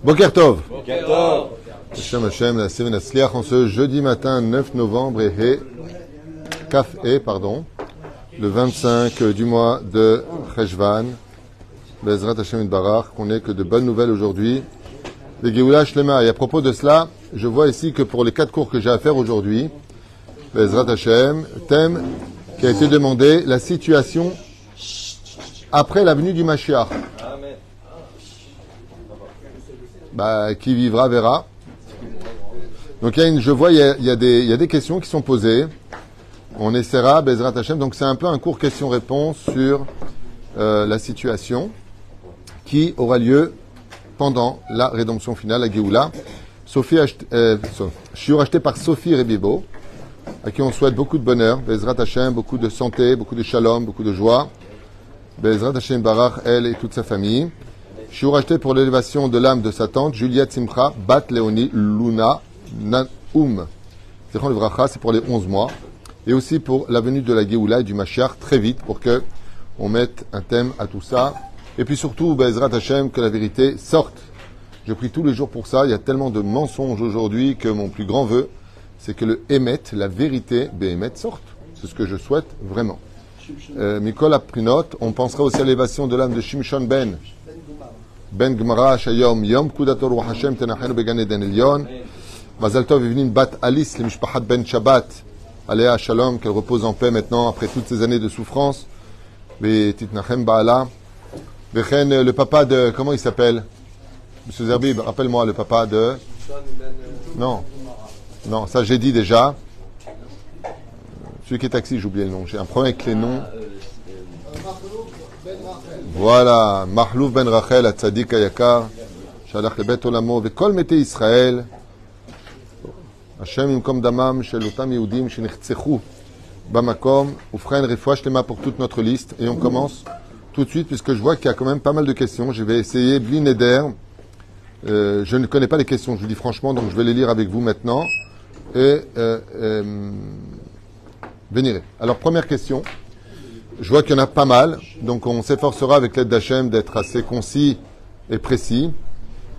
Boker Tov. Boker Tov. Hashem Hashem, la Seven Asliach, en ce jeudi matin 9 novembre et Kaf pardon, le 25 du mois de Cheshvan, Bezrat Hashem Barach, qu'on ait que de bonnes nouvelles aujourd'hui. Les Géoula Shlema. Et à propos de cela, je vois ici que pour les 4 cours que j'ai à faire aujourd'hui, Bezrat Hashem, thème qui a été demandé, la situation après la venue du Mashiach. Amen. Qui vivra verra. Donc je vois il y a des questions qui sont posées. On essaiera Bezrat Hashem. Donc c'est un peu un court question-réponse sur la situation qui aura lieu pendant la rédemption finale à Géoula. Shiur acheté par Sophie Rebibo, à qui on souhaite beaucoup de bonheur, Bezrat Hashem, beaucoup de santé, beaucoup de shalom, beaucoup de joie. Bezrat Hashem Barach, elle et toute sa famille. Shiur acheté pour l'élévation de l'âme de sa tante, Juliette Simcha, Bat Léonie Luna Naoum. C'est pour les 11 mois. Et aussi pour la venue de la Géoula et du Mashiach très vite, pour que on mette un thème à tout ça. Et puis surtout, Bezrat Hashem, que la vérité sorte. Je prie tous les jours pour ça. Il y a tellement de mensonges aujourd'hui que mon plus grand vœu, c'est que le Emet, la vérité, Béhémet, sorte. C'est ce que je souhaite vraiment. Mikol Aprinot, on pensera aussi à l'élévation de l'âme de Shimshon Ben Gmara, Shayom, Yom, Kudator wa Hashem, Tenachenu Began Eden Elyon. Mazal Tov Evnin Bat Alice, le Mishpachat Ben Shabbat. Aléa Shalom, qu'elle repose en paix maintenant, après toutes ces années de souffrance. Et Titnachem Baala. Le papa de, comment il s'appelle? Monsieur Zerbib, rappelle-moi le papa de... Non, ça j'ai dit déjà. Celui qui est taxi, j'ai oublié le nom. J'ai un problème avec les noms. Voilà, Mahlouf Ben Rachel, Atzadik Ayakar, Shalach Lebet Olamo, Vekol Mete Israël, Hashem Imkom Damam, Shel Otam Yehudim, Shenichtsechu, Bamakom, Oufren Refoua Shlema pour toute notre liste. Et on commence tout de suite, puisque je vois qu'il y a quand même pas mal de questions. Je vais essayer, Bli Neder. Je ne connais pas les questions, je vous dis franchement, donc je vais les lire avec vous maintenant. Et Vénéré. Alors, première question. Je vois qu'il y en a pas mal, donc on s'efforcera avec l'aide d'Hachem d'être assez concis et précis.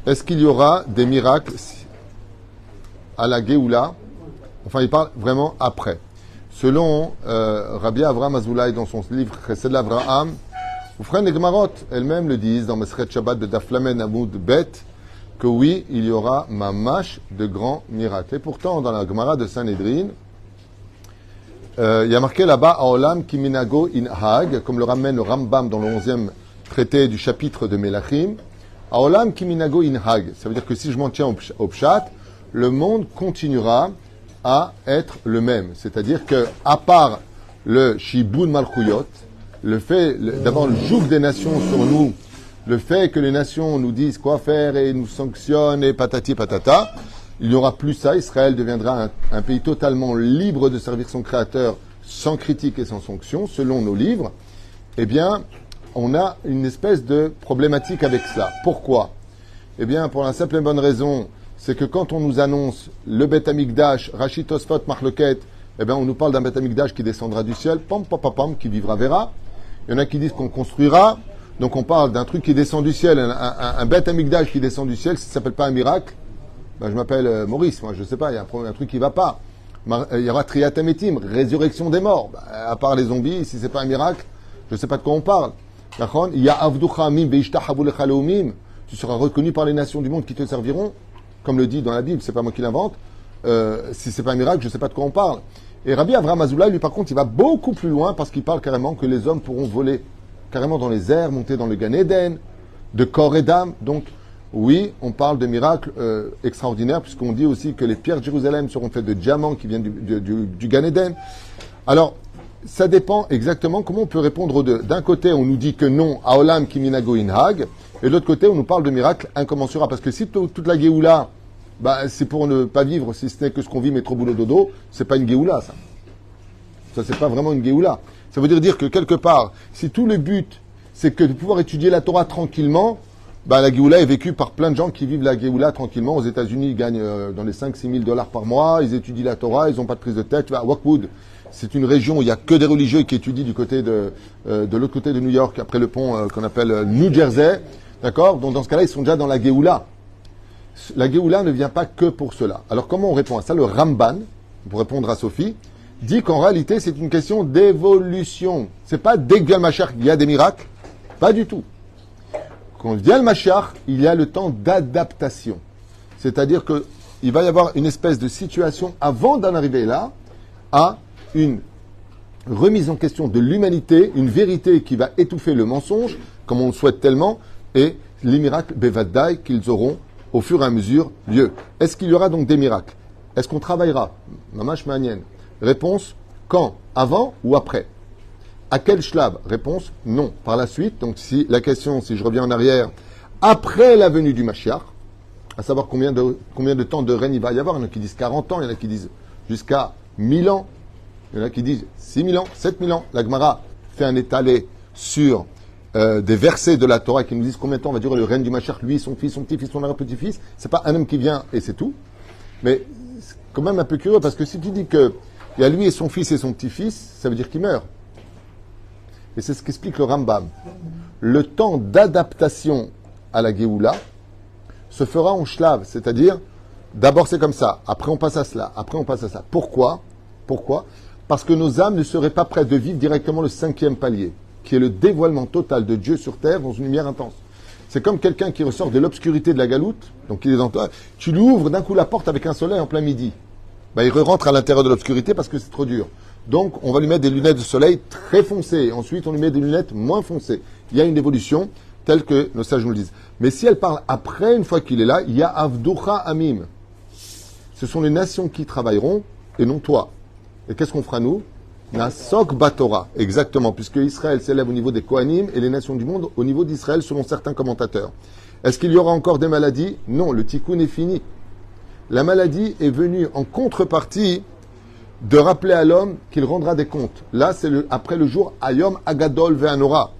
Est-ce qu'il y aura des miracles à la Géoula? Enfin, il parle vraiment après. Selon Rabbi Avraham Azoulay dans son livre Chesed l'Avraham, Oufren et Gemarot elles-mêmes le disent dans Mesret Shabbat de Daflamen Amoud Bet, que oui, il y aura mamash de grands miracles. Et pourtant, dans la Gemara de Sanhedrin, il y a marqué là-bas Aolam Kiminago in Hag, comme le ramène le Rambam dans le 11e traité du chapitre de Melachim. Aolam Kiminago in Hag, ça veut dire que si je m'en tiens au Pshat, le monde continuera à être le même. C'est-à-dire que, à part le Shibun Malchuyot, le fait d'avoir le joug des nations sur nous, le fait que les nations nous disent quoi faire et nous sanctionnent et patati patata, il n'y aura plus ça. Israël deviendra un pays totalement libre de servir son Créateur sans critique et sans sanction, selon nos livres. Eh bien, on a une espèce de problématique avec cela. Pourquoi? Eh bien, pour la simple et bonne raison, c'est que quand on nous annonce le Beth Amikdash, Rachid Tosfot, Marloket, eh bien, on nous parle d'un Beth Amikdash qui descendra du ciel, qui vivra verra. Il y en a qui disent qu'on construira. Donc on parle d'un truc qui descend du ciel, un Beth Amikdash qui descend du ciel, ça ne s'appelle pas un miracle. Je m'appelle Maurice, moi je ne sais pas, il y a un truc qui ne va pas. Il y aura Triat Ametim, résurrection des morts. À part les zombies, si ce n'est pas un miracle, je ne sais pas de quoi on parle. Il y a Avducha Amim Veishtahabu Lecha Leumim. Tu seras reconnu par les nations du monde qui te serviront, comme le dit dans la Bible, c'est pas moi qui l'invente. Si ce n'est pas un miracle, je ne sais pas de quoi on parle. Et Rabbi Avraham Azoulay, lui par contre, il va beaucoup plus loin parce qu'il parle carrément que les hommes pourront voler carrément dans les airs, monter dans le Gan Eden, de corps et d'âme. Donc, oui, on parle de miracles extraordinaires, puisqu'on dit aussi que les pierres de Jérusalem seront faites de diamants qui viennent du Gan Eden. Alors, ça dépend exactement comment on peut répondre aux deux. D'un côté, on nous dit que non, Aolam Kiminago in Hag, et de l'autre côté, on nous parle de miracles incommensurables. Parce que si toute la Géoula, c'est pour ne pas vivre, si ce n'est que ce qu'on vit, métro boulot dodo, c'est pas une Géoula, ça. Ça, c'est pas vraiment une Géoula. Ça veut dire que quelque part, si tout le but, c'est que de pouvoir étudier la Torah tranquillement, la Géoula est vécue par plein de gens qui vivent la Géoula tranquillement. Aux États-Unis, ils gagnent dans les 5-6 000 $ par mois, ils étudient la Torah, ils n'ont pas de prise de tête. À Rockwood, c'est une région où il n'y a que des religieux qui étudient du côté de l'autre côté de New York, après le pont qu'on appelle New Jersey. D'accord? Donc dans ce cas-là, ils sont déjà dans la Géoula. La Géoula ne vient pas que pour cela. Alors comment on répond à ça? Le Ramban, pour répondre à Sophie, dit qu'en réalité, c'est une question d'évolution. C'est pas dès que vient le Mashiach, il y a des miracles. Pas du tout. Quand vient le Mashiach, il y a le temps d'adaptation. C'est-à-dire qu'il va y avoir une espèce de situation avant d'en arriver là, à une remise en question de l'humanité, une vérité qui va étouffer le mensonge, comme on le souhaite tellement, et les miracles Bevadai qu'ils auront au fur et à mesure lieu. Est-ce qu'il y aura donc des miracles? Est-ce qu'on travaillera? Mamash Ma'anien. Réponse, quand? Avant ou après? À quel shlab? Réponse, non. Par la suite, donc si la question, si je reviens en arrière, après la venue du Mashiach, à savoir combien de temps de règne il va y avoir, il y en a qui disent 40 ans, il y en a qui disent jusqu'à 1000 ans, il y en a qui disent 6000 ans, 7000 ans. La Gemara fait un étalé sur des versets de la Torah qui nous disent combien de temps va durer le règne du Mashiach, lui, son fils, son petit-fils, son arrière-petit-fils. C'est pas un homme qui vient et c'est tout. Mais c'est quand même un peu curieux parce que si tu dis qu'il y a lui et son fils et son petit-fils, ça veut dire qu'il meurt. Et c'est ce qu'explique le Rambam. Le temps d'adaptation à la Géoula se fera en shlav, c'est-à-dire d'abord c'est comme ça, après on passe à cela, après on passe à ça. Pourquoi? Parce que nos âmes ne seraient pas prêtes de vivre directement le 5e palier, qui est le dévoilement total de Dieu sur terre dans une lumière intense. C'est comme quelqu'un qui ressort de l'obscurité de la galoute, donc il est dans toi, tu lui ouvres d'un coup la porte avec un soleil en plein midi. Il rentre à l'intérieur de l'obscurité parce que c'est trop dur. Donc on va lui mettre des lunettes de soleil très foncées, ensuite on lui met des lunettes moins foncées. Il y a une évolution telle que nos sages nous le disent. Mais si elle parle après, une fois qu'il est là, il y a Avducha Amim. Ce sont les nations qui travailleront et non toi. Et qu'est-ce qu'on fera nous? Nasok Batora, exactement, puisque Israël s'élève au niveau des Kohanim et les nations du monde au niveau d'Israël, selon certains commentateurs. Est-ce qu'il y aura encore des maladies? Non, le tikkun est fini. La maladie est venue en contrepartie de rappeler à l'homme qu'il rendra des comptes. Là, c'est après le jour Ayom Agadol Ve'anora,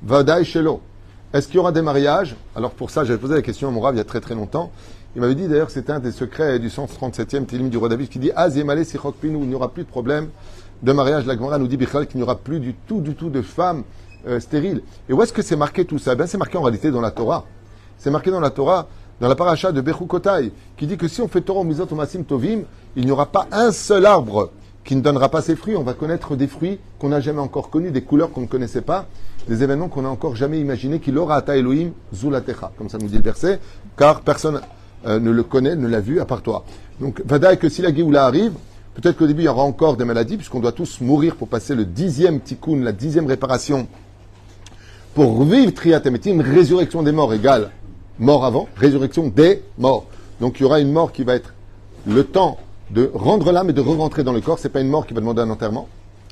Vadaï Shelo. Est-ce qu'il y aura des mariages? Alors pour ça, j'avais posé la question à mon Rav il y a très très longtemps. Il m'avait dit d'ailleurs que c'était un des secrets du 137e Télim du roi David qui dit Az Yemale Sichok Pinu, il n'y aura plus de problème de mariage. La Gemara nous dit Bichal qu'il n'y aura plus du tout de femmes stériles. Et où est-ce que c'est marqué tout ça? Ben, c'est marqué en réalité dans la Torah. C'est marqué dans la Torah, dans la paracha de Bechukotai, qui dit que si on fait Torah au Mizot au Masim Tovim, il n'y aura pas un seul arbre qui ne donnera pas ses fruits. On va connaître des fruits qu'on n'a jamais encore connus, des couleurs qu'on ne connaissait pas, des événements qu'on n'a encore jamais imaginés, qu'il aura ata Elohim zulatecha, comme ça nous dit le verset, car personne ne le connaît, ne l'a vu à part toi. Donc, vadaï que si la Géoula arrive, peut-être qu'au début il y aura encore des maladies, puisqu'on doit tous mourir pour passer le 10e tikkun, la 10e réparation, pour revivre Triat Emetim, résurrection des morts égale mort avant, résurrection des morts. Donc il y aura une mort qui va être le temps de rendre l'âme et de re-rentrer dans le corps. C'est pas une mort qui va demander un enterrement.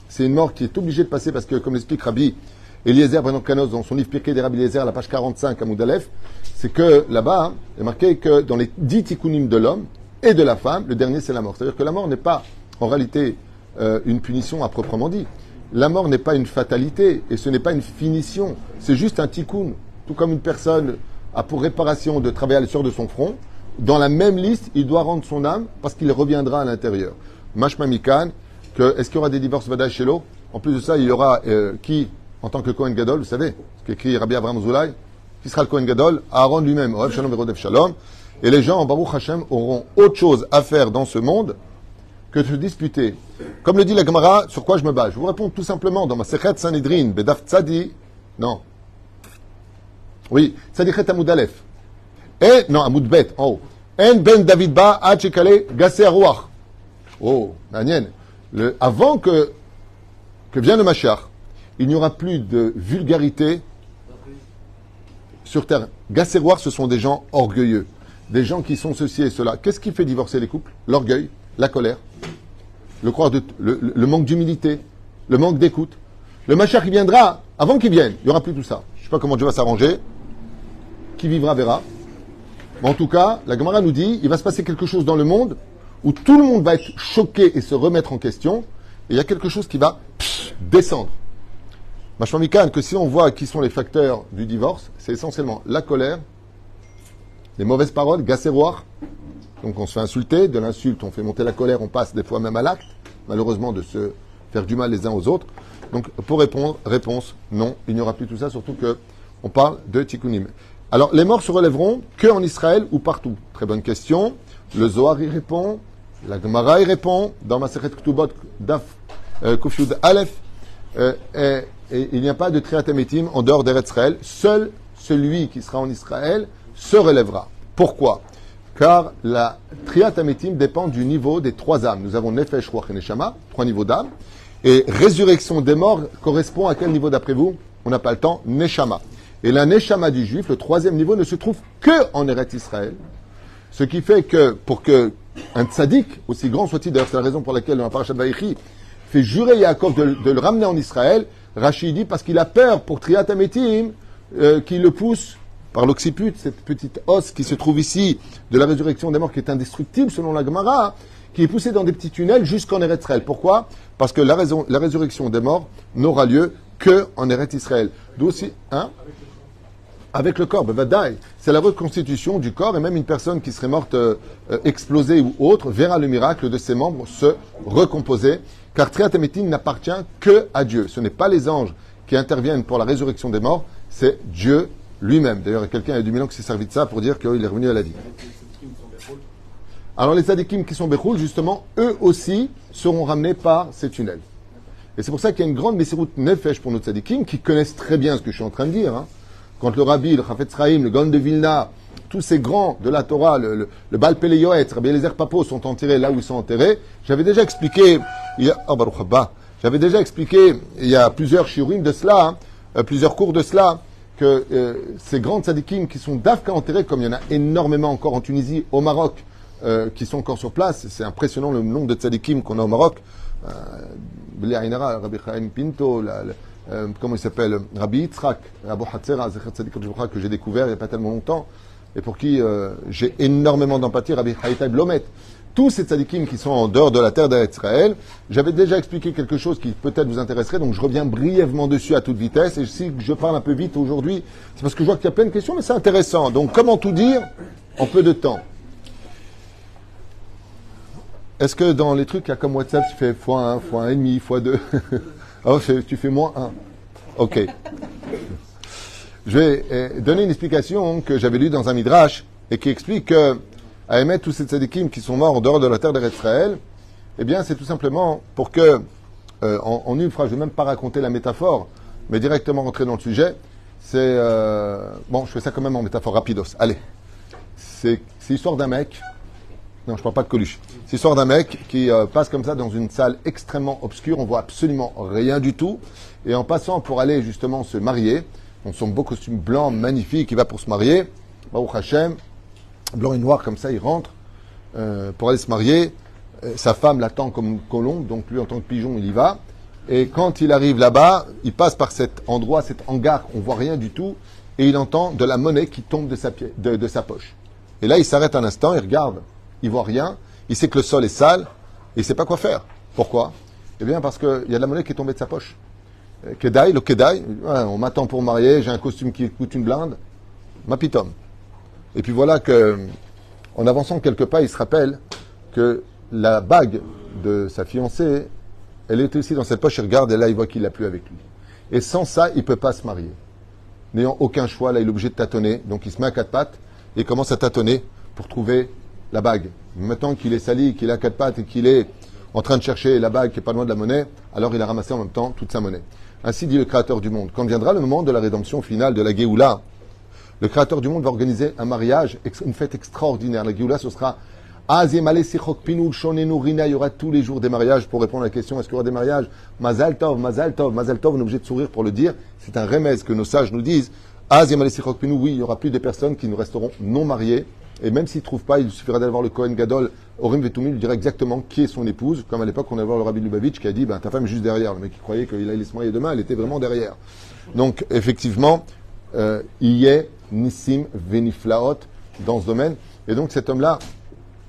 C'est une mort qui est obligée de passer parce que, comme l'explique Rabbi Eliezer Ben Kanos dans son livre Pirkei des Rabbi Eliezer, à la page 45 à Moudalef, c'est que là-bas, il est marqué que dans les 10 tikkunim de l'homme et de la femme, le dernier c'est la mort. C'est-à-dire que la mort n'est pas en réalité une punition à proprement dit. La mort n'est pas une fatalité et ce n'est pas une finition. C'est juste un tikkun. Tout comme une personne a pour réparation de travailler à l'essor de son front, dans la même liste, il doit rendre son âme parce qu'il reviendra à l'intérieur. Mashma Mikan, est-ce qu'il y aura des divorces Vadaï Shelo? En plus de ça, il y aura qui, en tant que Kohen Gadol, vous savez, ce qu'écrit Rabbi Abraham Zoulay, qui sera le Kohen Gadol? Aaron lui-même, Orev Shalom Verodev Shalom. Et les gens, en Baruch Hashem, auront autre chose à faire dans ce monde que de se disputer. Comme le dit la Gemara, sur quoi je me base? Je vous réponds tout simplement dans ma Sechet Sanhedrin, Bedaf Tzadi, non. Oui, Tzadichet Amoud Aleph. Et, non, Amoud Bet, en haut. En ben David ba ad shekale gasser ruach. Oh, Daniel. Avant que vienne le Mashiach, il n'y aura plus de vulgarité sur terre. Gasser ruach, ce sont des gens orgueilleux. Des gens qui sont ceci et cela. Qu'est-ce qui fait divorcer les couples? L'orgueil, la colère, le manque d'humilité, le manque d'écoute. Le Mashiach, il viendra, avant qu'il vienne, il n'y aura plus tout ça. Je ne sais pas comment Dieu va s'arranger. Qui vivra verra. Mais en tout cas, la Gemara nous dit, il va se passer quelque chose dans le monde où tout le monde va être choqué et se remettre en question. Et il y a quelque chose qui va descendre. Mashma Mikan, que si on voit qui sont les facteurs du divorce, c'est essentiellement la colère, les mauvaises paroles, gasséroir. Donc on se fait insulter, de l'insulte, on fait monter la colère, on passe des fois même à l'acte, malheureusement de se faire du mal les uns aux autres. Donc pour répondre, réponse, non, il n'y aura plus tout ça, surtout que on parle de tikkunim. Alors, les morts se relèveront que en Israël ou partout? Très bonne question. Le Zohar y répond, la Gemara y répond, dans Masechet Ketubot, Daf Kuf Yud Aleph, et il n'y a pas de Triat Hametim en dehors d'Eretz Israël. Seul celui qui sera en Israël se relèvera. Pourquoi? Car la Triat Hametim dépend du niveau des trois âmes. Nous avons Nefesh, Ruach et Neshama, trois niveaux d'âme. Et résurrection des morts correspond à quel niveau d'après vous? On n'a pas le temps. Neshama. Et la Neshama du juif, le troisième niveau, ne se trouve que en Eretz Israël. Ce qui fait que, pour que un tzaddik, aussi grand soit-il, d'ailleurs c'est la raison pour laquelle dans la parashat Vaïchi, fait jurer Yaakov de le ramener en Israël, Rashi dit parce qu'il a peur pour Triat Hametim, qui le pousse par l'occiput, cette petite os qui se trouve ici, de la résurrection des morts, qui est indestructible selon la Gemara, qui est poussé dans des petits tunnels jusqu'en Eretz Israël. Pourquoi? Parce que la résurrection des morts n'aura lieu que en Eretz Israël. D'où aussi, hein? Avec le corps, Bevadaï. C'est la reconstitution du corps, et même une personne qui serait morte explosée ou autre verra le miracle de ses membres se recomposer, car Triat Hametim n'appartient que à Dieu. Ce n'est pas les anges qui interviennent pour la résurrection des morts, c'est Dieu lui-même. D'ailleurs, quelqu'un il y a du 1000 ans qui s'est servi de ça pour dire qu'il est revenu à la vie. Alors les tzadikim qui sont Bechoul, justement, eux aussi seront ramenés par ces tunnels. Et c'est pour ça qu'il y a une grande Messirut Nefesh pour nos tzadikim qui connaissent très bien ce que je suis en train de dire. Hein. Quand le Rabbi, le Chafetz Chaim, le Gaon de Vilna, tous ces grands de la Torah, le Baal Pele Yoetz, Rabbi Eliezer Papo sont enterrés là où ils sont enterrés. J'avais déjà expliqué, il y a plusieurs shiurim de cela, plusieurs cours de cela, que ces grands tzadikim qui sont d'Afka enterrés, comme il y en a énormément encore en Tunisie, au Maroc, qui sont encore sur place. C'est impressionnant le nombre de tzadikim qu'on a au Maroc. Rabbi Chaim Pinto, comment il s'appelle, Rabbi Yitzhak, Rabbi Hatzera, que j'ai découvert il n'y a pas tellement longtemps, et pour qui j'ai énormément d'empathie, Rabbi Haïtaï Blomet. Tous ces tzadikim qui sont en dehors de la terre d'Israël, j'avais déjà expliqué quelque chose qui peut-être vous intéresserait, donc je reviens brièvement dessus à toute vitesse, et si je parle un peu vite aujourd'hui, c'est parce que je vois qu'il y a plein de questions, mais c'est intéressant. Donc comment tout dire en peu de temps? Est-ce que dans les trucs, il y a comme WhatsApp, tu fais x1, x1,5, x2 oh, tu fais -1. Ok. Je vais donner une explication que j'avais lue dans un Midrash et qui explique que, à émettre tous ces tzadikim qui sont morts en dehors de la terre d'Israël, eh bien, c'est tout simplement pour que, en une phrase, je ne vais même pas raconter la métaphore, mais directement rentrer dans le sujet. C'est bon, je fais ça quand même en métaphore rapidos. Allez, c'est l'histoire d'un mec. Non, je ne parle pas de Coluche. C'est l'histoire d'un mec qui passe comme ça dans une salle extrêmement obscure. On voit absolument rien du tout. Et en passant pour aller justement se marier, dans son beau costume blanc magnifique, il va pour se marier. Baruch Hashem, blanc et noir comme ça, il rentre pour aller se marier. Sa femme l'attend comme une colombe, donc lui en tant que pigeon, il y va. Et quand il arrive là-bas, il passe par cet endroit, cet hangar, on voit rien du tout, et il entend de la monnaie qui tombe de sa poche. Et là, il s'arrête un instant, il regarde. Il voit rien, il sait que le sol est sale, et il ne sait pas quoi faire. Pourquoi? Eh bien, parce qu'il y a de la monnaie qui est tombée de sa poche. Kedaï, le Kedaï, on m'attend pour marier, j'ai un costume qui coûte une blinde, ma pitom. Et puis voilà que, en avançant quelques pas, il se rappelle que la bague de sa fiancée, elle était aussi dans cette poche, il regarde, et là, il voit qu'il l'a plus avec lui. Et sans ça, il ne peut pas se marier. N'ayant aucun choix, là, il est obligé de tâtonner, donc il se met à quatre pattes, et commence à tâtonner pour trouver la bague. Maintenant qu'il est sali, qu'il a quatre pattes et qu'il est en train de chercher la bague qui est pas loin de la monnaie, alors il a ramassé en même temps toute sa monnaie. Ainsi dit le Créateur du monde. Quand viendra le moment de la rédemption finale de la Géoula, le Créateur du monde va organiser un mariage, une fête extraordinaire. La Géoula, ce sera il y aura tous les jours des mariages. Pour répondre à la question, est-ce qu'il y aura des mariages? Mazal Tov, Mazal Tov, Mazal Tov, on est obligé de sourire pour le dire. C'est un remède que nos sages nous disent. Oui, il y aura plus de personnes qui nous resteront non mariées. Et même s'il ne trouve pas, il suffira d'aller voir le Kohen Gadol, Orim Vetumim, lui dira exactement qui est son épouse. Comme à l'époque, on allait voir le Rabbi Lubavitch qui a dit, ta femme est juste derrière. Le mec qui croyait qu'il allait se marier demain, elle était vraiment derrière. Donc, effectivement, il y a Nissim Veniflaot dans ce domaine. Et donc, cet homme-là,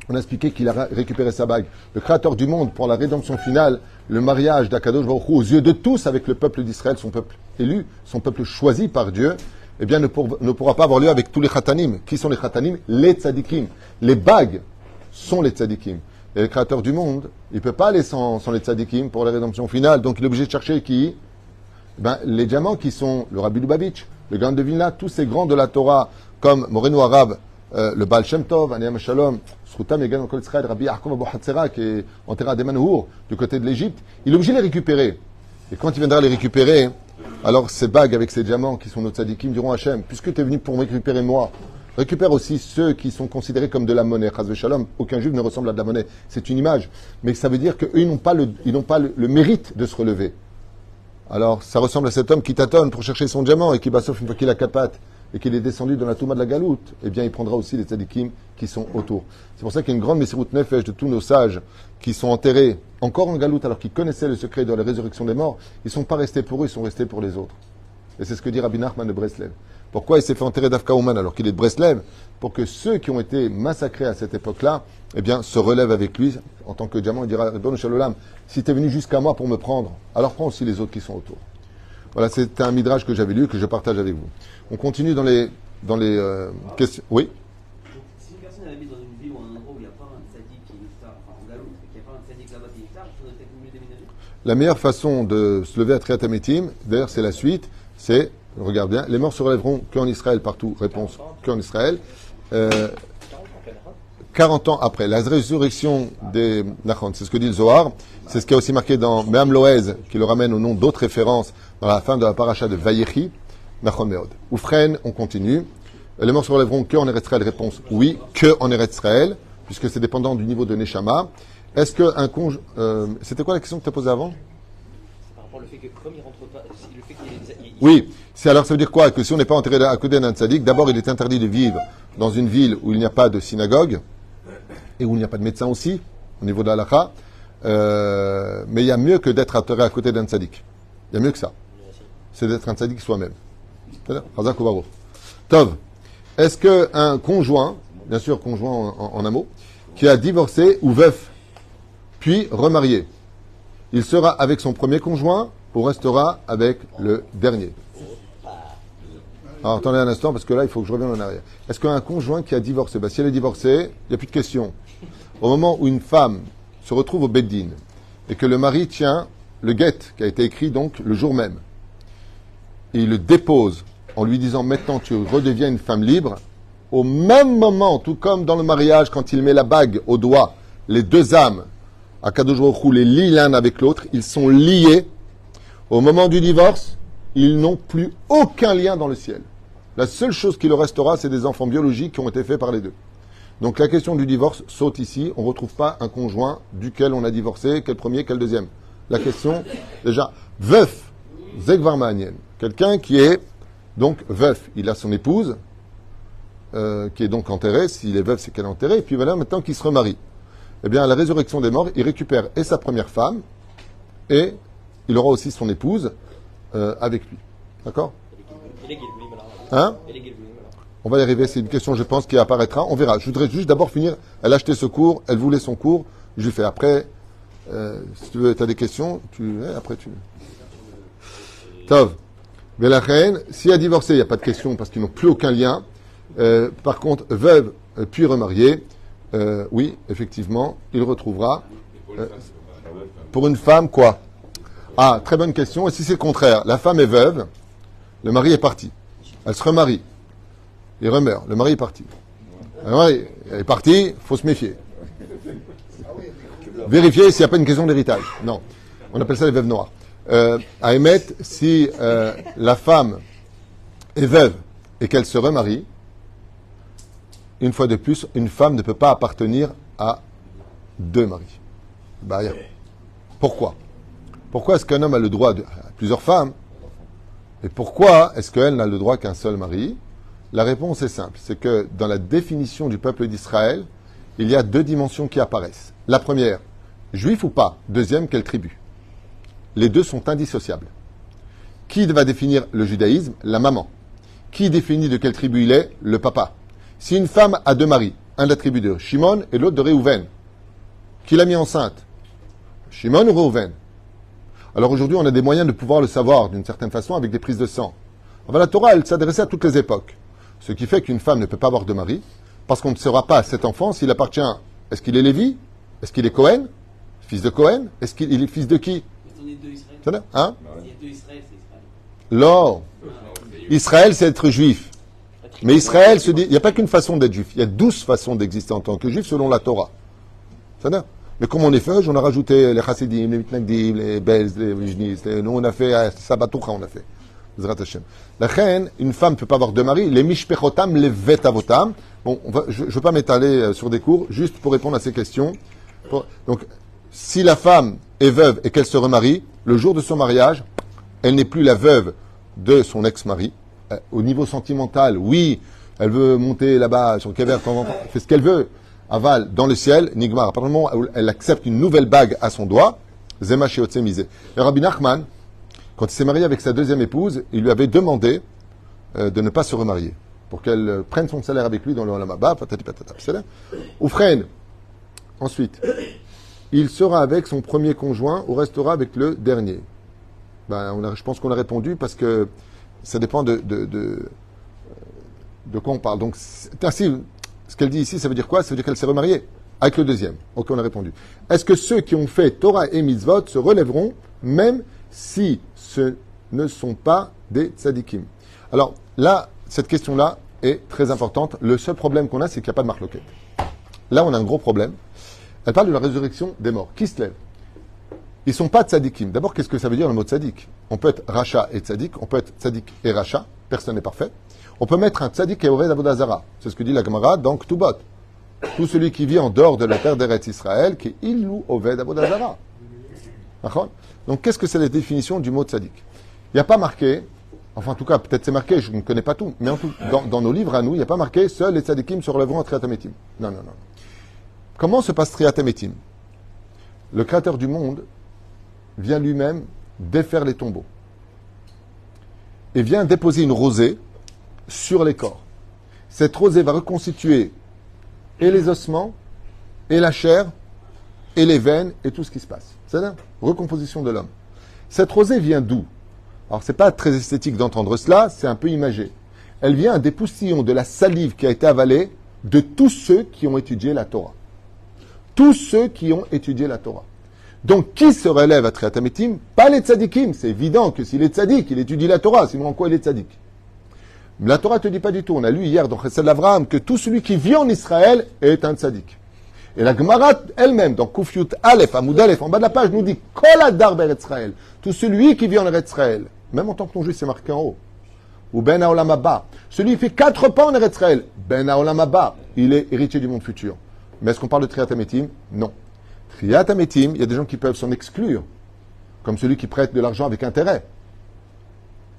on a expliqué qu'il a récupéré sa bague. Le Créateur du monde, pour la rédemption finale, le mariage d'Akadosh Baruch Hu aux yeux de tous avec le peuple d'Israël, son peuple élu, son peuple choisi par Dieu, eh bien, ne pourra pas avoir lieu avec tous les khatanim. Qui sont les khatanim? Les tzadikim. Les bagues sont les tzadikim. Et le Créateur du monde, il ne peut pas aller sans les tzadikim pour la rédemption finale. Donc, il est obligé de chercher qui? Les diamants qui sont le Rabbi Lubavitch, le Gaon de Vilna, tous ces grands de la Torah, comme Moreno Arabe, le Baal Shem Tov, Aniyam Shalom, Srutam Yegan Kol Israël, Rabbi Yaakov Abu Hatzera, qui est enterré à Demanhour, du côté de l'Égypte, il est obligé de les récupérer. Et quand il viendra les récupérer, alors ces bagues avec ces diamants qui sont nos tzadikim diront Hachem, puisque tu es venu pour me récupérer moi, récupère aussi ceux qui sont considérés comme de la monnaie. Chas v'shalom, aucun juif ne ressemble à de la monnaie. C'est une image. Mais ça veut dire qu'eux, ils n'ont pas le mérite de se relever. Alors, ça ressemble à cet homme qui tâtonne pour chercher son diamant et qui, sauf une fois qu'il a quatre pattes et qu'il est descendu dans la touma de la galoute, eh bien, il prendra aussi les tzadikim qui sont autour. C'est pour ça qu'il y a une grande Messirut Nefesh de tous nos sages qui sont enterrés encore en galoute alors qu'ils connaissaient le secret de la résurrection des morts. Ils ne sont pas restés pour eux, ils sont restés pour les autres. Et c'est ce que dit Rabbi Nachman de Breslev. Pourquoi il s'est fait enterrer d'Afka Ouman alors qu'il est de Breslev? Pour que ceux qui ont été massacrés à cette époque-là, eh bien, se relèvent avec lui en tant que diamant. Il dira, Ribono Shel Olam, si tu es venu jusqu'à moi pour me prendre, alors prends aussi les autres qui sont autour. Voilà, c'est un midrash que j'avais lu, que je partage avec vous. On continue dans les questions. Oui? Si une personne habite dans une ville ou un endroit où il n'y a pas un tzaddik qui est niftar, enfin en Galoute, et qu'il n'y a pas un tzaddik là-bas qui est niftar, il faudrait peut-être mieux déménager? La meilleure façon de se lever à Triat Hametim, d'ailleurs c'est la suite, c'est, regarde bien, les morts se relèveront qu'en Israël partout. Réponse, qu'en Israël. 40 ans après, la résurrection des Nachon, c'est ce que dit le Zohar, c'est ce qui est aussi marqué dans Me'am Loez, qui le ramène au nom d'autres références dans la fin de la paracha de Vayechi, Nachon Meod. Oufren, on continue. Les morts se relèveront qu'en Eretz Israël. Réponse, oui, qu'en Eretz Israël, puisque c'est dépendant du niveau de Neshama. Est-ce qu'un c'était quoi la question que tu as posée avant? Par rapport au fait que comme il rentre pas, le fait qu'il Oui, alors ça veut dire quoi? Que si on n'est pas enterré à côté d'un tzaddik, d'abord il est interdit de vivre dans une ville où il n'y a pas de synagogue et où il n'y a pas de médecin aussi, au niveau de la halakha. Mais il y a mieux que d'être enterré à côté d'un tzaddik. Il y a mieux que ça. C'est d'être un tzaddik soi-même. Chazak ou Baruch. Tov, est-ce qu'un conjoint, bien sûr conjoint en un mot, qui a divorcé ou veuf, puis remarié, il sera avec son premier conjoint ou restera avec le dernier? Alors attendez un instant parce que là il faut que je revienne en arrière. Est-ce qu'un conjoint qui a divorcé, si elle est divorcée, il n'y a plus de question. Au moment où une femme se retrouve au Beddin et que le mari tient le guet qui a été écrit donc le jour même, et il le dépose en lui disant maintenant tu redeviens une femme libre, au même moment, tout comme dans le mariage quand il met la bague au doigt, les deux âmes à Kadosh Baruch Hu les lient l'un avec l'autre, ils sont liés. Au moment du divorce, ils n'ont plus aucun lien dans le ciel. La seule chose qui leur restera, c'est des enfants biologiques qui ont été faits par les deux. Donc la question du divorce saute ici. On ne retrouve pas un conjoint duquel on a divorcé, quel premier, quel deuxième. La question, déjà, veuf, Zegvar Ma'anien, quelqu'un qui est donc veuf. Il a son épouse, qui est donc enterrée. S'il est veuf, c'est qu'elle est enterrée. Et puis voilà, maintenant qu'il se remarie. Eh bien, à la résurrection des morts, il récupère et sa première femme, et il aura aussi son épouse avec lui. D'accord? Hein? On va y arriver, c'est une question, je pense, qui apparaîtra. On verra. Je voudrais juste d'abord finir. Elle a acheté ce cours, elle voulait son cours, je lui fais. Après, si tu veux, tu as des questions, après tu... Tov. Velachen, si elle a divorcé, il n'y a pas de question parce qu'ils n'ont plus aucun lien. Par contre, veuve, puis remariée, oui, effectivement, il retrouvera. Pour une femme, quoi? Ah, très bonne question. Et si c'est le contraire? La femme est veuve, le mari est parti. Elle se remarie. Il remeurt. Le mari est parti. Le mari est parti, il faut se méfier. Vérifier s'il n'y a pas une question d'héritage. Non. On appelle ça les veuves noires. À émettre, si la femme est veuve et qu'elle se remarie, une fois de plus, une femme ne peut pas appartenir à deux maris. Bah, pourquoi? Pourquoi est-ce qu'un homme a le droit à plusieurs femmes? Et pourquoi est-ce qu'elle n'a le droit qu'un seul mari? La réponse est simple. C'est que dans la définition du peuple d'Israël, il y a deux dimensions qui apparaissent. La première, juif ou pas. Deuxième, quelle tribu? Les deux sont indissociables. Qui va définir le judaïsme? La maman. Qui définit de quelle tribu il est? Le papa. Si une femme a deux maris, un de la tribu de Shimon et l'autre de Réhouven, qui l'a mis enceinte? Shimon ou Réhouven? Alors aujourd'hui, on a des moyens de pouvoir le savoir d'une certaine façon avec des prises de sang. Enfin, la Torah, elle s'adressait à toutes les époques. Ce qui fait qu'une femme ne peut pas avoir de mari, parce qu'on ne saura pas à cet enfant s'il appartient. Est-ce qu'il est Lévi? Est-ce qu'il est Cohen? Fils de Cohen? Est-ce qu'il est fils de qui? On est deux Israël. C'est là, hein? Il y a deux Israël, c'est Israël. Lors. Israël, c'est être juif. Mais Israël se dit, il n'y a pas qu'une façon d'être juif, il y a 12 façons d'exister en tant que juif selon la Torah. C'est-à-dire, mais comme on est feuge, on a rajouté les chassidim, les mitnagdim, les belz, les vijnis, nous on a fait sabatoucha, on a fait. La reine, une femme ne peut pas avoir deux maris, les mishpechotam, les vetavotam. Bon, je ne veux pas m'étaler sur des cours, juste pour répondre à ces questions. Donc, si la femme est veuve et qu'elle se remarie, le jour de son mariage, elle n'est plus la veuve de son ex-mari. Au niveau sentimental, oui, elle veut monter là-bas sur le Kever, elle fait ce qu'elle veut. Aval, dans le ciel, Nigmar, à partir du moment où elle accepte une nouvelle bague à son doigt, Zema Sheotse Misé. Et Rabbi Nachman, quand il s'est marié avec sa deuxième épouse, il lui avait demandé de ne pas se remarier, pour qu'elle prenne son salaire avec lui dans le Olam Haba, patati patata. Oufren, ensuite, il sera avec son premier conjoint ou restera avec le dernier. Je pense qu'on a répondu parce que ça dépend de quoi on parle. Donc, ainsi, ce qu'elle dit ici, ça veut dire quoi? Ça veut dire qu'elle s'est remariée avec le deuxième. Ok, on a répondu. Est-ce que ceux qui ont fait Torah et Mitzvot se relèveront, même si ce ne sont pas des tzadikim? Alors, là, cette question-là est très importante. Le seul problème qu'on a, c'est qu'il n'y a pas de marloquette. Là, on a un gros problème. Elle parle de la résurrection des morts. Qui se lève? Ils ne sont pas tzadikim. D'abord, qu'est-ce que ça veut dire le mot tzadik? On peut être racha et tzadik, on peut être tzadik et racha, personne n'est parfait. On peut mettre un tzadik et oved avodah zara. C'est ce que dit la Gemara dans Ktubot. Tout celui qui vit en dehors de la terre d'Eretz Israël, qui est ilou oved avodah zara. D'accord? Donc, qu'est-ce que c'est la définition du mot tzadik? Il n'y a pas marqué, enfin en tout cas, peut-être c'est marqué, je ne connais pas tout, mais en tout, dans nos livres à nous, il n'y a pas marqué « Seuls les tzadikim se relèveront à Triat HaMetim ». Non. Comment se passe Triat HaMetim? Le Créateur du monde vient lui-même défaire les tombeaux et vient déposer une rosée sur les corps. Cette rosée va reconstituer et les ossements, et la chair, et les veines, et tout ce qui se passe. C'est la recomposition de l'homme. Cette rosée vient d'où? Alors, c'est pas très esthétique d'entendre cela, c'est un peu imagé. Elle vient des poustillons de la salive qui a été avalée de tous ceux qui ont étudié la Torah. Tous ceux qui ont étudié la Torah. Donc, qui se relève à Triat HaMetim? Pas les tzadikim. C'est évident que s'il est tzadik, il étudie la Torah. Sinon, en quoi il est tzadik? Mais la Torah ne te dit pas du tout. On a lu hier dans Chesed l'Avraham que tout celui qui vit en Israël est un tzadik. Et la Gemara elle-même, dans Kufyut Aleph, Amoud Aleph, en bas de la page, nous dit Kol Adar Be'Eretz Israël. Tout celui qui vit en Eretz Israël, même en tant que non-juif, c'est marqué en haut. Ou Ben Haolam Haba. Celui qui fait 4 pas en Eretz Israël, Ben Haolam Haba, il est héritier du monde futur. Mais est-ce qu'on parle de Triat HaMetim? Non. Triat HaMetim, il y a des gens qui peuvent s'en exclure, comme celui qui prête de l'argent avec intérêt.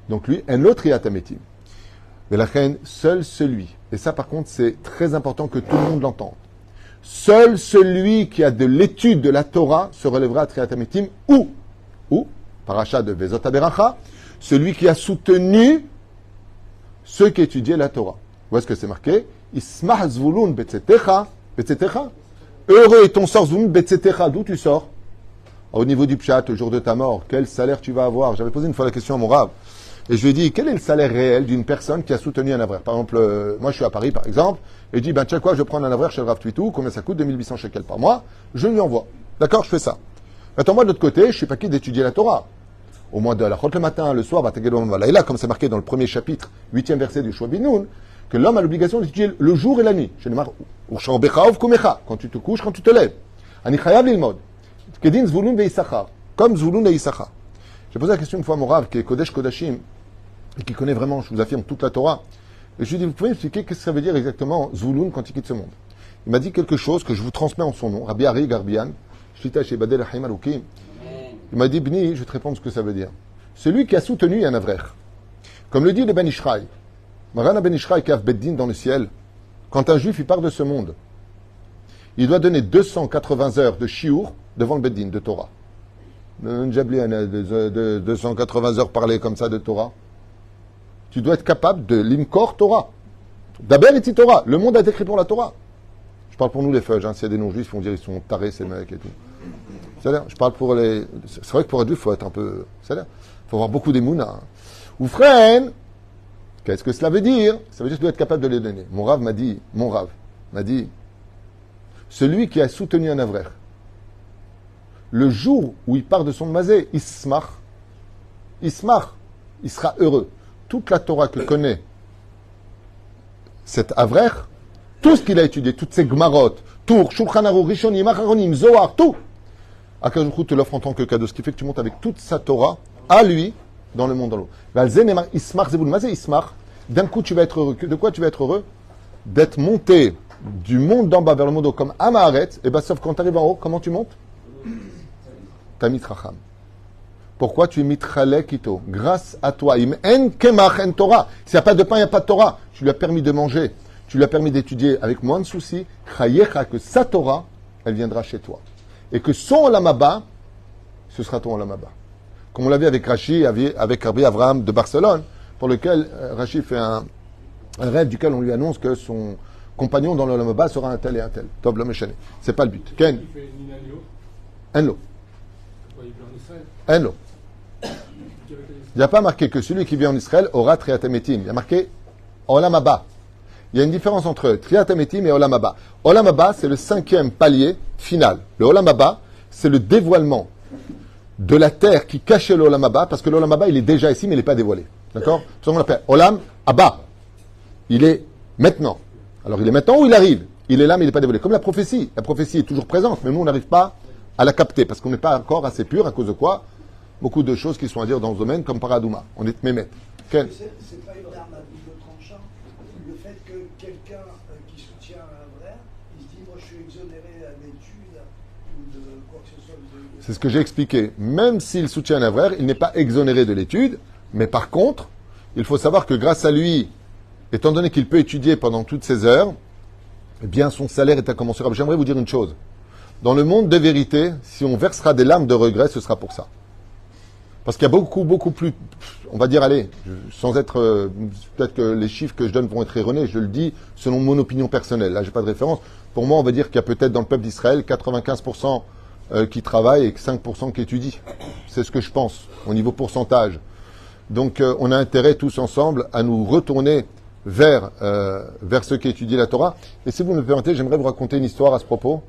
Donc lui, un autre Triat HaMetim. Mais la reine, seul celui, et ça par contre c'est très important que tout le monde l'entende, seul celui qui a de l'étude de la Torah se relèvera à Triat HaMetim, ou, parachat de Vezot HaBeracha, celui qui a soutenu ceux qui étudiaient la Torah. Où est-ce que c'est marqué? Ismach Zvulun Betzetecha, heureux est ton sort Zvulun Betzetecha, d'où tu sors? Au niveau du pshat, au jour de ta mort, quel salaire tu vas avoir? J'avais posé une fois la question à mon rave. Et je lui ai dit, quel est le salaire réel d'une personne qui a soutenu un avraire? Par exemple, moi je suis à Paris par exemple, et je dis, tu sais quoi, je vais prendre un avraire chez le Rav Twitou, combien ça coûte? 2800 shekels par mois, je lui envoie. D'accord, je fais ça. Maintenant, moi de l'autre côté, je ne suis pas qui d'étudier la Torah. Au mois de la Chot le matin, le soir, comme c'est marqué dans le premier chapitre, 8e verset du Shua Binoun, que l'homme a l'obligation d'étudier le jour et la nuit. Quand tu te couches, quand tu te lèves. Comme Zvulun et Issachar. J'ai posé la question une fois à mon Rav, qui est Kodesh Kodashim, et qui connaît vraiment, je vous affirme, toute la Torah. Et je lui ai dit, vous pouvez m'expliquer qu'est-ce que ça veut dire exactement Zvulun quand il quitte ce monde? Il m'a dit quelque chose que je vous transmets en son nom, Rabbi Ari Garbian, Shlita chez Badel Haïm Aloukim. Il m'a dit, Bni, je vais te répondre ce que ça veut dire. Celui qui a soutenu un avraire. Comme le dit le Ben Ishraï, Marana Ben Ishraï Kav Beddin dans le ciel, quand un juif il part de ce monde, il doit donner 280 heures de shiur devant le Beddin de Torah. 280 heures parler comme ça de Torah. Tu dois être capable de l'imkor Torah. D'abord, et Torah. Le monde a été écrit pour la Torah. Je parle pour nous les feuilles. S'il y a des non-juifs, ils vont dire ils sont tarés ces mecs et tout. C'est-à-dire, je parle pour les. C'est vrai que pour être juif, il faut être un peu. C'est-à-dire, il faut avoir beaucoup d'émouna. Ou frère, qu'est-ce que cela veut dire? Ça veut dire que tu dois être capable de les donner. Mon rave m'a dit, celui qui a soutenu un avraire, le jour où il part de son mazé, Ismach, il sera heureux. Toute la Torah que connaît cet Avrer, tout ce qu'il a étudié, toutes ces Gmarot, Tour, Shulchan Aruch, Rishonim, Acharonim, Zohar, tout, Akadosh Baruch Hu te l'offre en tant que cadeau, ce qui fait que tu montes avec toute sa Torah à lui dans le monde dans l'eau. D'un coup, tu vas être heureux. De quoi tu vas être heureux? D'être monté du monde d'en bas vers le monde haut comme Amaharet. Et bien, sauf quand tu arrives en haut, comment tu montes? T'as mitracham. Pourquoi tu es mitralek ito? Grâce à toi. Im en kemach en Torah. S'il n'y a pas de pain, il n'y a pas de Torah. Tu lui as permis de manger. Tu lui as permis d'étudier avec moins de soucis. Chayecha, que sa Torah, elle viendra chez toi. Et que son olamaba, ce sera ton olamaba. Comme on l'a vu avec Rashi, avec Rabbi Avraham de Barcelone, pour lequel Rashi fait un rêve duquel on lui annonce que son compagnon dans l'olamaba sera un tel et un tel. Tov le méchané. C'est pas le but. Ken? Enlo. Enlo. Il n'y a pas marqué que celui qui vit en Israël aura triatametim. Il y a marqué olamaba. Il y a une différence entre triatametim et olamaba. Olamaba, c'est le 5e palier final. Le olamaba, c'est le dévoilement de la terre qui cachait l'Olam Abba, parce que l'Olam Abba, il est déjà ici, mais il n'est pas dévoilé. D'accord? C'est ce qu'on appelle Olam Abba. Il est maintenant. Alors, il est maintenant ou il arrive? Il est là, mais il n'est pas dévoilé. Comme la prophétie. La prophétie est toujours présente, mais nous, on n'arrive pas à la capter, parce qu'on n'est pas encore assez pur, à cause de quoi? Beaucoup de choses qui sont à dire dans ce domaine, comme Paradouma. On est mémet. Ken? C'est pas une arme à double tranchant. Le fait que quelqu'un qui soutient un vrai, il se dit, moi, je suis exonéré d'études ou de quoi que ce soit. C'est ce que j'ai expliqué. Même s'il soutient un avraire, il n'est pas exonéré de l'étude, mais par contre, il faut savoir que grâce à lui, étant donné qu'il peut étudier pendant toutes ces heures, eh bien son salaire est incommensurable. J'aimerais vous dire une chose. Dans le monde de vérité, si on versera des larmes de regret, ce sera pour ça. Parce qu'il y a beaucoup plus, on va dire, allez, sans être, peut-être que les chiffres que je donne vont être erronés, je le dis selon mon opinion personnelle. Là, j'ai pas de référence. Pour moi, on va dire qu'il y a peut-être dans le peuple d'Israël 95% qui travaillent et 5% qui étudient. C'est ce que je pense, au niveau pourcentage. Donc, on a intérêt tous ensemble à nous retourner vers ceux qui étudient la Torah. Et si vous me permettez, j'aimerais vous raconter une histoire à ce propos,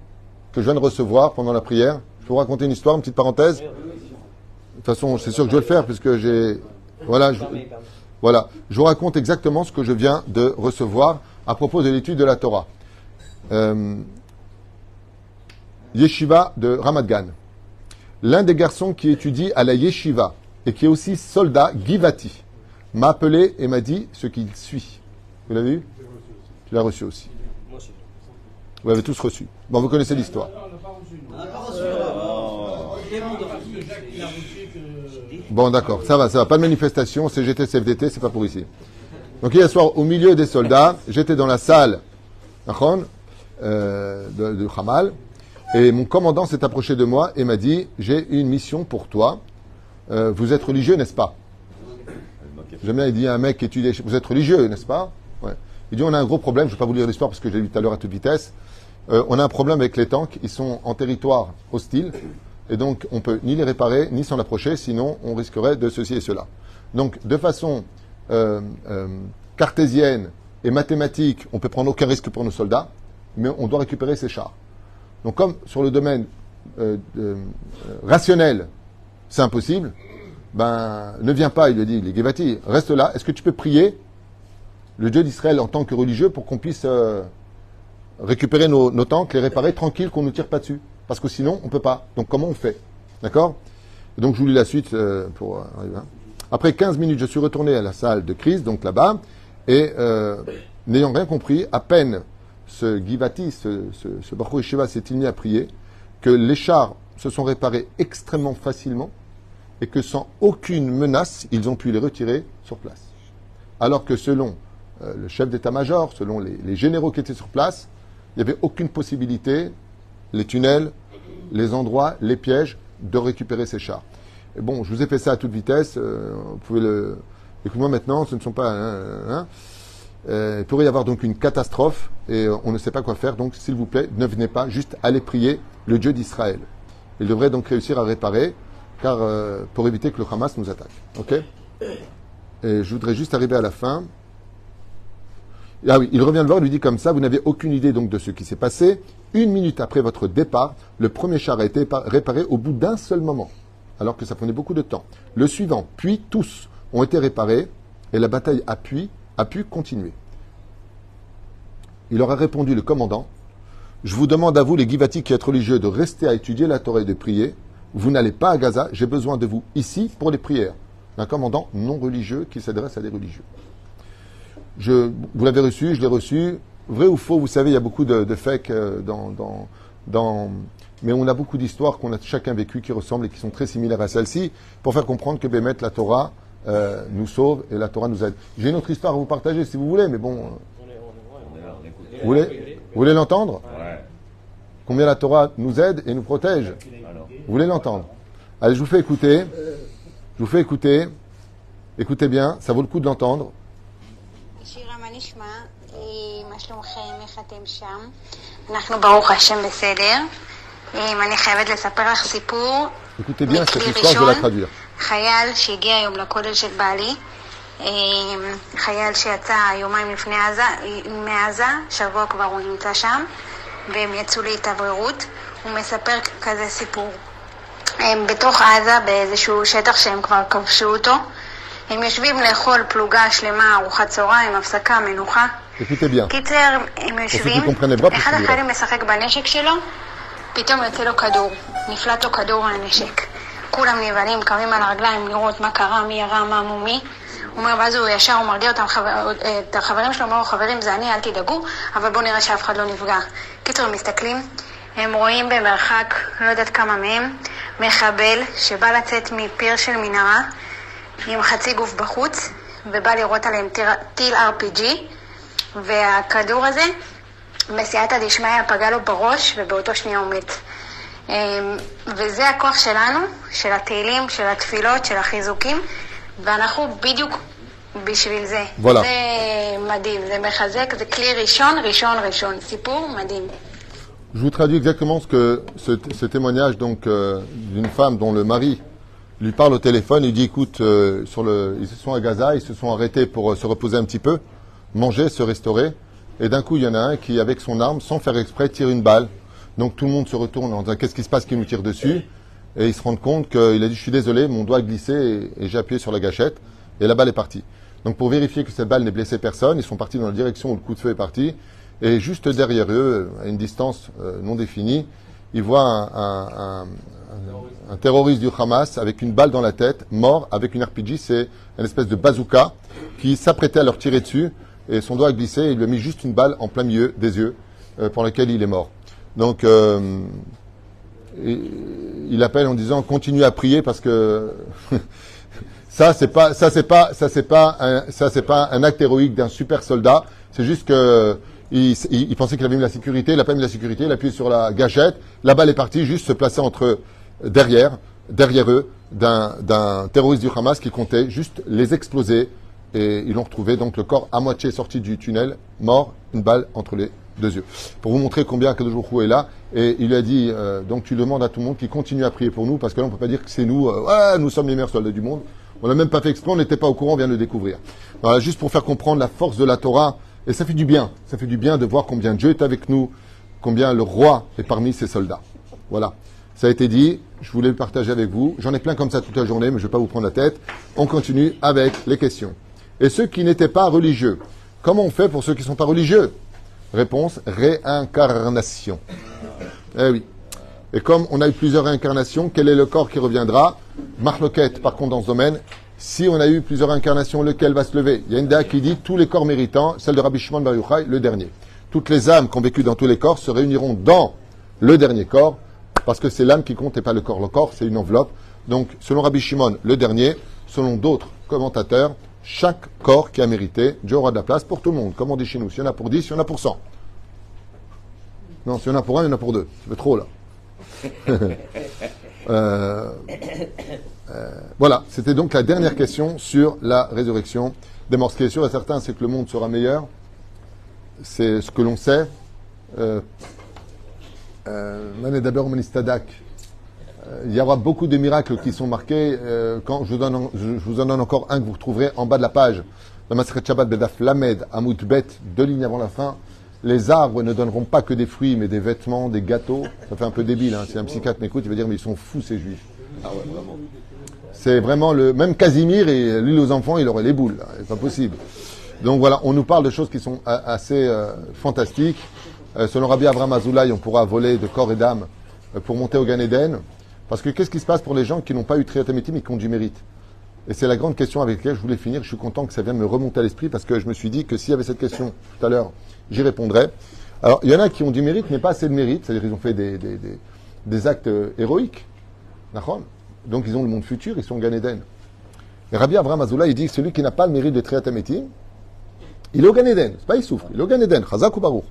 que je viens de recevoir pendant la prière. Je vais vous raconter une histoire, une petite parenthèse. De toute façon, c'est sûr que je vais le faire, puisque j'ai... Voilà, je vous raconte exactement ce que je viens de recevoir à propos de l'étude de la Torah. Yeshiva de Ramat Gan. L'un des garçons qui étudie à la Yeshiva et qui est aussi soldat, Givati, m'a appelé et m'a dit ce qu'il suit. Vous l'avez vu? Tu l'as reçu aussi. Moi aussi. Vous l'avez tous reçu. Bon, vous connaissez l'histoire. On n'a pas reçu. Bon, d'accord, ça va. Pas de manifestation, CGT, CFDT, c'est pas pour ici. Donc, hier soir, au milieu des soldats, j'étais dans la salle de Hamal, et mon commandant s'est approché de moi et m'a dit, j'ai une mission pour toi. Vous êtes religieux, n'est-ce pas? J'aime bien, il dit à un mec qui étudie, vous êtes religieux, n'est-ce pas? Ouais. Il dit, on a un gros problème, je ne vais pas vous lire l'histoire parce que je l'ai lu tout à l'heure à toute vitesse. On a un problème avec les tanks, ils sont en territoire hostile, et donc on ne peut ni les réparer, ni s'en approcher, sinon on risquerait de ceci et cela. Donc, de façon cartésienne et mathématique, on ne peut prendre aucun risque pour nos soldats, mais on doit récupérer ces chars. Donc, comme sur le domaine rationnel, c'est impossible, ben, ne viens pas, il lui dit, les Gevati, reste là. Est-ce que tu peux prier le Dieu d'Israël en tant que religieux pour qu'on puisse récupérer nos tanks, les réparer tranquille, qu'on ne nous tire pas dessus? Parce que sinon, on ne peut pas. Donc, comment on fait? D'accord? Donc, je vous lis la suite pour arriver. Après 15 minutes, je suis retourné à la salle de crise, donc là-bas, et n'ayant rien compris, à peine ce Givati, ce Baruch Yeshiva s'est-il mis à prier, que les chars se sont réparés extrêmement facilement et que sans aucune menace, ils ont pu les retirer sur place. Alors que selon le chef d'état-major, selon les généraux qui étaient sur place, il n'y avait aucune possibilité, les tunnels, les endroits, les pièges, de récupérer ces chars. Et bon, je vous ai fait ça à toute vitesse, vous pouvez le... Écoute-moi maintenant, ce ne sont pas... il pourrait y avoir donc une catastrophe et on ne sait pas quoi faire, donc s'il vous plaît, ne venez pas, juste allez prier le Dieu d'Israël. Il devrait donc réussir à réparer, car pour éviter que le Hamas nous attaque. Ok? Et je voudrais juste arriver à la fin. Ah oui, il revient le voir, il lui dit comme ça, vous n'avez aucune idée donc de ce qui s'est passé. 1 minute après votre départ, le premier char a été réparé au bout d'un seul moment, alors que ça prenait beaucoup de temps. Le suivant, puis tous ont été réparés et la bataille a pu continuer. Il leur a répondu, le commandant, je vous demande à vous, les Givati qui êtes religieux, de rester à étudier la Torah et de prier. Vous n'allez pas à Gaza, j'ai besoin de vous ici pour les prières. Un commandant non religieux qui s'adresse à des religieux. Vous l'avez reçu, je l'ai reçu. Vrai ou faux, vous savez, il y a beaucoup de fakes mais on a beaucoup d'histoires qu'on a chacun vécues qui ressemblent et qui sont très similaires à celle-ci pour faire comprendre que Bémet, la Torah, nous sauve et la Torah nous aide. J'ai une autre histoire à vous partager si vous voulez, mais bon. Vous voulez l'entendre? Ouais. Combien la Torah nous aide et nous protège? Alors. Vous voulez l'entendre? Allez, je vous fais écouter. Je vous fais écouter. Écoutez bien, ça vaut le coup de l'entendre. שירה, מה נשמע? מה שלומכם? איך אתם שם? אנחנו ברוך השם בסדר. אני חייבת לספר לך סיפור. Écoutez bien cette מקרי histoire, je vais la ראשון, traduire. חייל שהגיע היום לכולל של בעלי, חייל שיצא יומיים לפני מעזה, שבוע כבר הוא נמצא שם, והם יצאו להתאווררות. הוא מספר כזה סיפור. הם בתוך עזה באיזשהו שטח שהם כבר כבשו אותו. הם יושבים לאכול פלוגה שלמה, ארוחת צהריים, הפסקה, מנוחה. Écoutez bien. קיצר, הם יושבים, אחד החיילים משחק בנשק שלו, פתאום יוצא לו כדור, נפלט לו כדור מהנשק. כולם נבהלים, קמים על הרגליים לראות מה קרה, מי ירה, מה מומי. הוא אומר, ואז הוא ישר, הוא מרגיע אותם, את החברים שלו, אומר, חברים, זה אני, אל תדאגו, אבל בואו נראה שאף אחד לא נפגע. קיצר, הם מסתכלים, הם רואים במרחק, לא יודעת כמה מהם, מחבל שבא לצאת מפיר של מנהרה, עם חצי גוף בחוץ, ובא לראות עליהם טיל RPG, והכדור הזה, בסייעתא דשמיא פגע לו בראש, ובאותו שנייה הוא מת. וזה הכוח שלנו, של התהילים, של התפילות, של החיזוקים, ואנחנו בדיוק בשביל זה. Voilà. זה מדהים, זה מחזק, זה כלי ראשון, סיפור מדהים. Je vous traduis exactement ce témoignage donc d'une femme dont le mari lui parle au téléphone. Il dit écoute, ils se sont à Gaza, ils se sont arrêtés pour se reposer un petit peu, manger, se restaurer. Et d'un coup, il y en a un qui, avec son arme, sans faire exprès, tire une balle. Donc tout le monde se retourne en disant qu'est-ce qui se passe, qui nous tire dessus. Et ils se rendent compte qu'il a dit je suis désolé, mon doigt a glissé et j'ai appuyé sur la gâchette. Et la balle est partie. Donc pour vérifier que cette balle n'ait blessé personne, ils sont partis dans la direction où le coup de feu est parti. Et juste derrière eux, à une distance non définie, ils voient un terroriste du Hamas avec une balle dans la tête, mort, avec une RPG, c'est une espèce de bazooka qui s'apprêtait à leur tirer dessus. Et son doigt a glissé et il lui a mis juste une balle en plein milieu des yeux, pour laquelle il est mort. Donc, il appelle en disant continue à prier parce que ça c'est pas un acte héroïque d'un super soldat. C'est juste que il pensait qu'il avait mis la sécurité, il n'a pas mis la sécurité, il a appuyé sur la gâchette, la balle est partie, juste se placer derrière eux, d'un terroriste du Hamas qui comptait juste les exploser. Et ils l'ont retrouvé, donc le corps à moitié sorti du tunnel, mort, une balle entre les deux yeux. Pour vous montrer combien Kadosh Baruch Hu est là, et il lui a dit, donc tu demandes à tout le monde qui continue à prier pour nous, parce que là on ne peut pas dire que c'est nous, nous sommes les meilleurs soldats du monde. On n'a même pas fait exprès, on n'était pas au courant, on vient de le découvrir. Voilà, juste pour faire comprendre la force de la Torah, et ça fait du bien de voir combien Dieu est avec nous, combien le roi est parmi ses soldats. Voilà, ça a été dit, je voulais le partager avec vous. J'en ai plein comme ça toute la journée, mais je ne vais pas vous prendre la tête. On continue avec les questions. Et ceux qui n'étaient pas religieux, comment on fait pour ceux qui ne sont pas religieux? Réponse, réincarnation. Eh oui. Et comme on a eu plusieurs réincarnations, quel est le corps qui reviendra? Marloquette, par contre, dans ce domaine, si on a eu plusieurs incarnations, lequel va se lever? Il y a une date qui dit tous les corps méritants, celle de Rabbi Shimon Bar Yochai, le dernier. Toutes les âmes qui ont vécu dans tous les corps se réuniront dans le dernier corps, parce que c'est l'âme qui compte et pas le corps. Le corps, c'est une enveloppe. Donc, selon Rabbi Shimon, le dernier, selon d'autres commentateurs, chaque corps qui a mérité, Dieu aura de la place pour tout le monde. Comme on dit chez nous, s'il y en a pour 10, il y en a pour 100. Non, s'il y en a pour 1, il y en a pour 2. Ça fait trop, là. Voilà, c'était donc la dernière question sur la résurrection des morts. Ce qui est sûr et certain, c'est que le monde sera meilleur. C'est ce que l'on sait. Il y aura beaucoup de miracles qui sont marqués. Quand je vous en donne encore un que vous retrouverez en bas de la page. La Masechet Shabbat Bedaf Lamed Amut Bet, 2 lignes avant la fin. Les arbres ne donneront pas que des fruits, mais des vêtements, des gâteaux. Ça fait un peu débile, hein. Si un psychiatre m'écoute, il va dire mais ils sont fous ces juifs. Ah ouais, vraiment. C'est vraiment même Casimir et lui aux enfants, il aurait les boules. C'est pas possible. Donc voilà, on nous parle de choses qui sont assez fantastiques. Selon Rabbi Avraham Azoulay, on pourra voler de corps et d'âme pour monter au Gan Eden. Parce que qu'est-ce qui se passe pour les gens qui n'ont pas eu Triyat Ametim et qui ont du mérite? Et c'est la grande question avec laquelle je voulais finir. Je suis content que ça vienne me remonter à l'esprit parce que je me suis dit que s'il y avait cette question tout à l'heure, j'y répondrais. Alors, il y en a qui ont du mérite, mais pas assez de mérite. C'est-à-dire qu'ils ont fait des actes héroïques. D'accord? Donc, ils ont le monde futur, ils sont au Gan Eden. Et Rabbi Avraham Azoulay, il dit que celui qui n'a pas le mérite de Triyat Ametim, il est au Gan Eden. C'est pas il souffre, il est au Gan Eden. Chazak ou Baruch.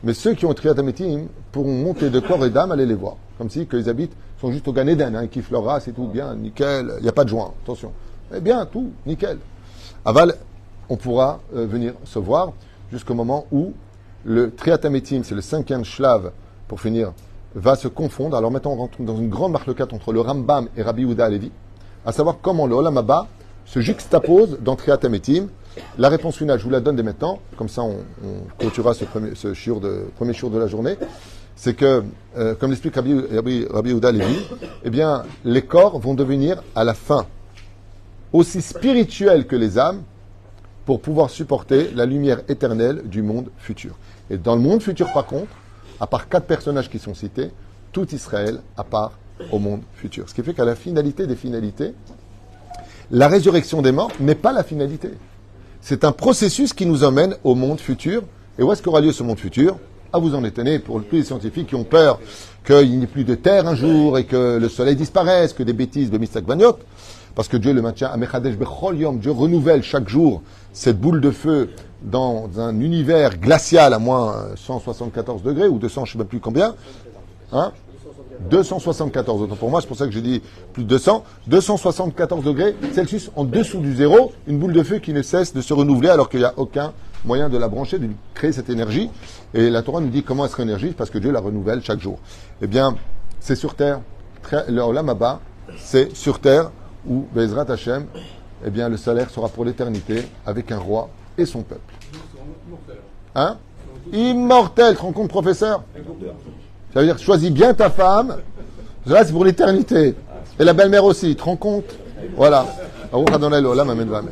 Mais ceux qui ont Triyat Ametim pourront monter de corps et d'âme, aller les voir. Comme si qu'ils habitent, sont juste au Gan Eden, hein, ils kiffent leur race et tout, bien, nickel, il n'y a pas de joint, attention. Eh bien, tout, nickel. Aval, on pourra venir se voir jusqu'au moment où le Triyat Ametim, c'est le 5e shlav, pour finir, va se confondre. Alors maintenant, on rentre dans une grande marloquette entre le Rambam et Rabbi Yehuda Halevi, à savoir comment le Olam Haba se juxtapose dans Triyat Ametim. La réponse finale, je vous la donne dès maintenant, comme ça on clôturera ce premier shiur de la journée. C'est que, comme l'explique Rabbi Yehuda Halevi, eh bien, les corps vont devenir à la fin aussi spirituels que les âmes pour pouvoir supporter la lumière éternelle du monde futur. Et dans le monde futur, par contre, à part 4 personnages qui sont cités, tout Israël à part au monde futur. Ce qui fait qu'à la finalité des finalités, la résurrection des morts n'est pas la finalité. C'est un processus qui nous emmène au monde futur. Et où est-ce qu'aura lieu ce monde futur? À vous en étonner pour tous les scientifiques qui ont peur qu'il n'y ait plus de terre un jour et que le soleil disparaisse, que des bêtises de Misak Vaniot, parce que Dieu le maintient à Mechadesh Bechol Yom. Dieu renouvelle chaque jour cette boule de feu dans un univers glacial à moins 174 degrés ou 200, je ne sais même plus combien. Hein? 274. Autant pour moi, c'est pour ça que j'ai dit plus de 200. 274 degrés Celsius en dessous du zéro, une boule de feu qui ne cesse de se renouveler alors qu'il n'y a aucun moyen de la brancher, de créer cette énergie. Et la Torah nous dit comment elle se réénergise parce que Dieu la renouvelle chaque jour. Eh bien, c'est sur terre. Le Olam Haba, c'est sur terre où Bezrat Hashem, eh bien, le salaire sera pour l'éternité avec un roi et son peuple. Hein? Immortel, tu te rends compte, professeur? Ça veut dire, choisis bien ta femme. Là, c'est pour l'éternité. Et la belle-mère aussi, tu te rends compte? Voilà. Baruch Adonai l'olam, amen, amen.